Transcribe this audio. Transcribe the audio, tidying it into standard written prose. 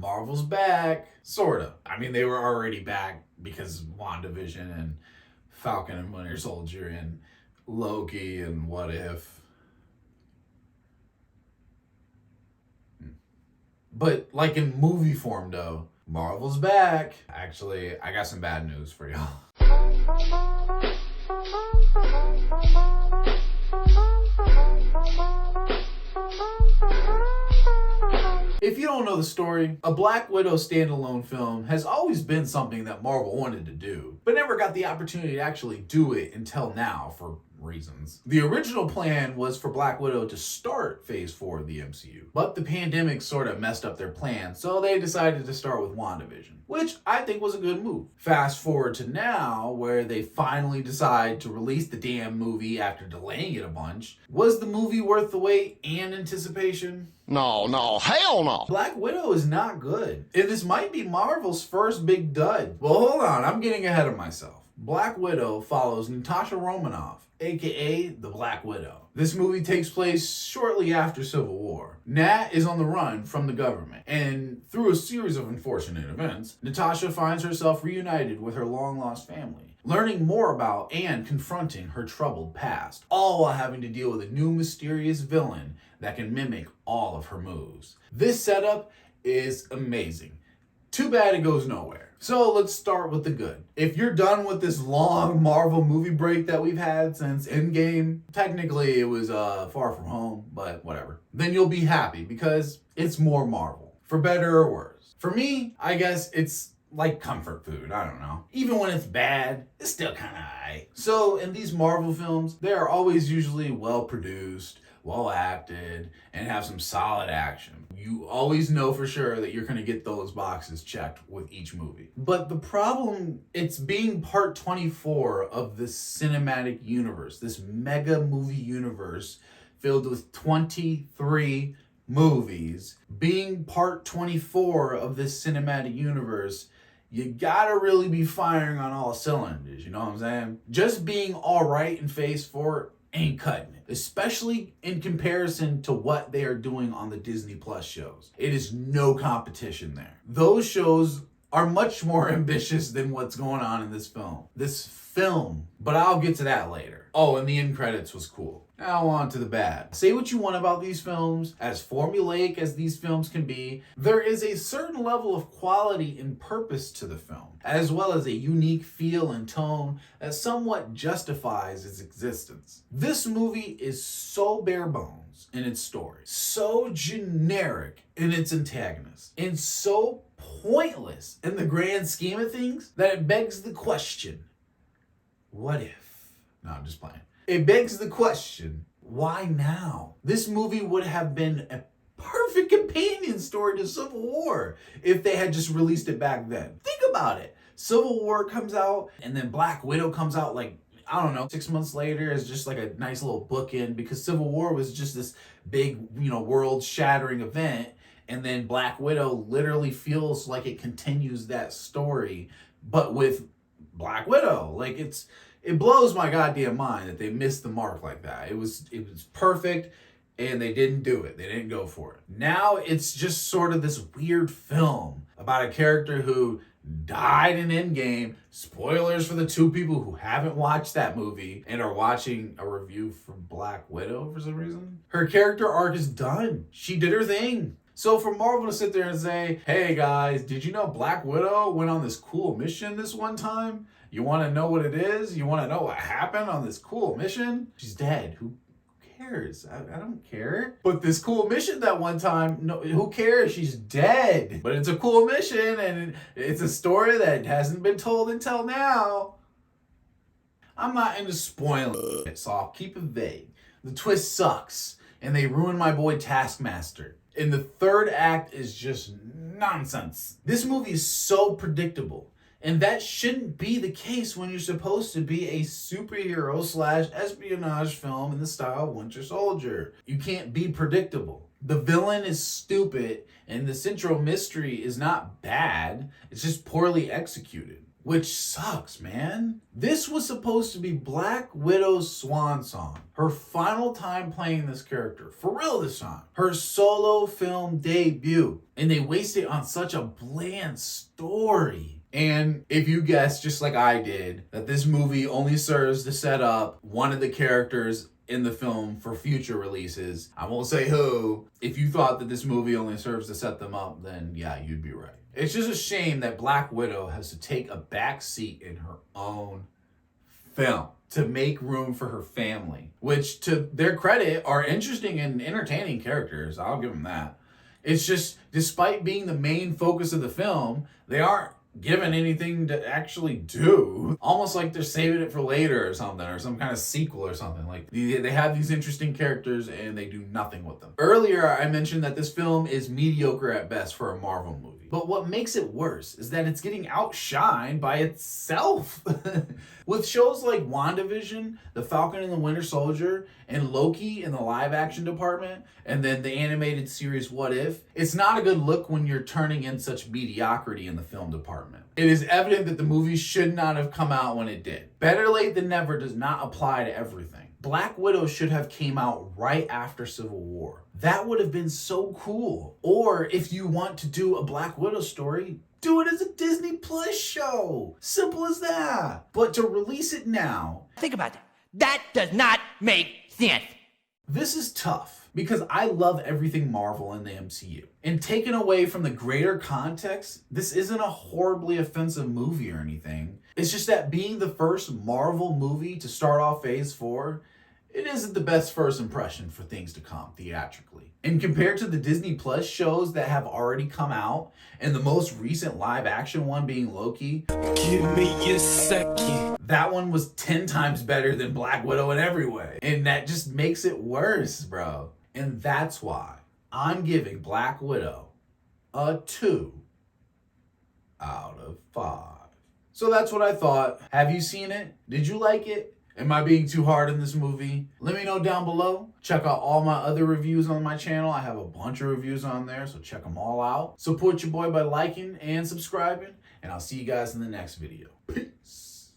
Marvel's back. Sorta. I mean, they were already back because WandaVision and Falcon and Winter Soldier and Loki and What If. But like in movie form though, Marvel's back. Actually, I got some bad news for y'all. If you don't know the story, a Black Widow standalone film has always been something that Marvel wanted to do, but never got the opportunity to actually do it until now for reasons. The original plan was for Black Widow to start Phase 4 of the MCU, but the pandemic sort of messed up their plan, so they decided to start with WandaVision, which I think was a good move. Fast forward to now, where they finally decide to release the damn movie after delaying it a bunch. Was the movie worth the wait and anticipation? No, hell no. Black Widow is not good, and this might be Marvel's first big dud. Well, hold on, I'm getting ahead of myself. Black Widow follows Natasha Romanoff, aka the Black Widow. This movie takes place shortly after Civil War. Nat is on the run from the government, and through a series of unfortunate events, Natasha finds herself reunited with her long-lost family, learning more about and confronting her troubled past, all while having to deal with a new mysterious villain that can mimic all of her moves. This setup is amazing. Too bad it goes nowhere. So let's start with the good. If you're done with this long Marvel movie break that we've had since Endgame, technically it was Far From Home, but whatever, then you'll be happy because it's more Marvel, for better or worse. For me, I guess it's like comfort food, I don't know. Even when it's bad, it's still kind of aight. So in these Marvel films, they are always usually well produced, well acted, and have some solid action. You always know for sure that you're gonna get those boxes checked with each movie. But the problem, it's being part 24 of this cinematic universe, this mega movie universe filled with 23 movies. Being part 24 of this cinematic universe, you gotta really be firing on all cylinders, you know what I'm saying? Just being all right in Phase 4 ain't cutting it, especially in comparison to what they are doing on the Disney Plus shows. It is no competition there. Those shows are much more ambitious than what's going on in this film. But I'll get to that later. Oh, and the end credits was cool. Now on to the bad. Say what you want about these films, as formulaic as these films can be, there is a certain level of quality and purpose to the film, as well as a unique feel and tone that somewhat justifies its existence. This movie is so bare bones in its story, so generic in its antagonist, and so pointless in the grand scheme of things that it begs the question, what if? No, I'm just playing. It begs the question, why now? This movie would have been a perfect companion story to Civil War if they had just released it back then. Think about it. Civil War comes out, and then Black Widow comes out like, I don't know, 6 months later as just like a nice little bookend, because Civil War was just this big, world-shattering event, and then Black Widow literally feels like it continues that story, but with Black Widow. Like, it blows my goddamn mind that they missed the mark like that. It was perfect, and they didn't do it. They didn't go for it. Now it's just sort of this weird film about a character who died in Endgame. Spoilers for the two people who haven't watched that movie and are watching a review for Black Widow for some reason. Her character arc is done. She did her thing. So for Marvel to sit there and say, hey guys, did you know Black Widow went on this cool mission this one time? You want to know what it is? You want to know what happened on this cool mission? She's dead. Who cares? I don't care. But this cool mission that one time, no, who cares? She's dead. But it's a cool mission, and it's a story that hasn't been told until now. I'm not into spoiling it, so I'll keep it vague. The twist sucks, and they ruined my boy Taskmaster. And the third act is just nonsense. This movie is so predictable. And that shouldn't be the case when you're supposed to be a superhero / espionage film in the style of Winter Soldier. You can't be predictable. The villain is stupid, and the central mystery is not bad. It's just poorly executed. which sucks, man. This was supposed to be Black Widow's swan song, her final time playing this character, for real this time, her solo film debut, and they waste it on such a bland story. And if you guessed, just like I did, that this movie only serves to set up one of the characters in the film for future releases, I won't say who. If you thought that this movie only serves to set them up, then yeah, you'd be right. It's just a shame that Black Widow has to take a back seat in her own film to make room for her family, which, to their credit, are interesting and entertaining characters. I'll give them that. It's just, despite being the main focus of the film, they aren't given anything to actually do. Almost like they're saving it for later or something, or some kind of sequel or something. Like, they have these interesting characters and they do nothing with them. Earlier, I mentioned that this film is mediocre at best for a Marvel movie. But what makes it worse is that it's getting outshined by itself. With shows like WandaVision, The Falcon and the Winter Soldier, and Loki in the live action department, and then the animated series What If, it's not a good look when you're turning in such mediocrity in the film department. It is evident that the movie should not have come out when it did. Better late than never does not apply to everything. Black Widow should have came out right after Civil War. That would have been so cool. Or if you want to do a Black Widow story, do it as a Disney Plus show. Simple as that. But to release it now... Think about that. That does not make sense. This is tough because I love everything Marvel in the MCU. And taken away from the greater context, this isn't a horribly offensive movie or anything. It's just that being the first Marvel movie to start off Phase 4, it isn't the best first impression for things to come theatrically. And compared to the Disney Plus shows that have already come out, and the most recent live action one being Loki, Give me a second. that one was 10 times better than Black Widow in every way. And that just makes it worse, bro. And that's why I'm giving Black Widow a 2 out of 5. So that's what I thought. Have you seen it? Did you like it? Am I being too hard in this movie? Let me know down below. Check out all my other reviews on my channel. I have a bunch of reviews on there, so check them all out. Support your boy by liking and subscribing, and I'll see you guys in the next video. Peace.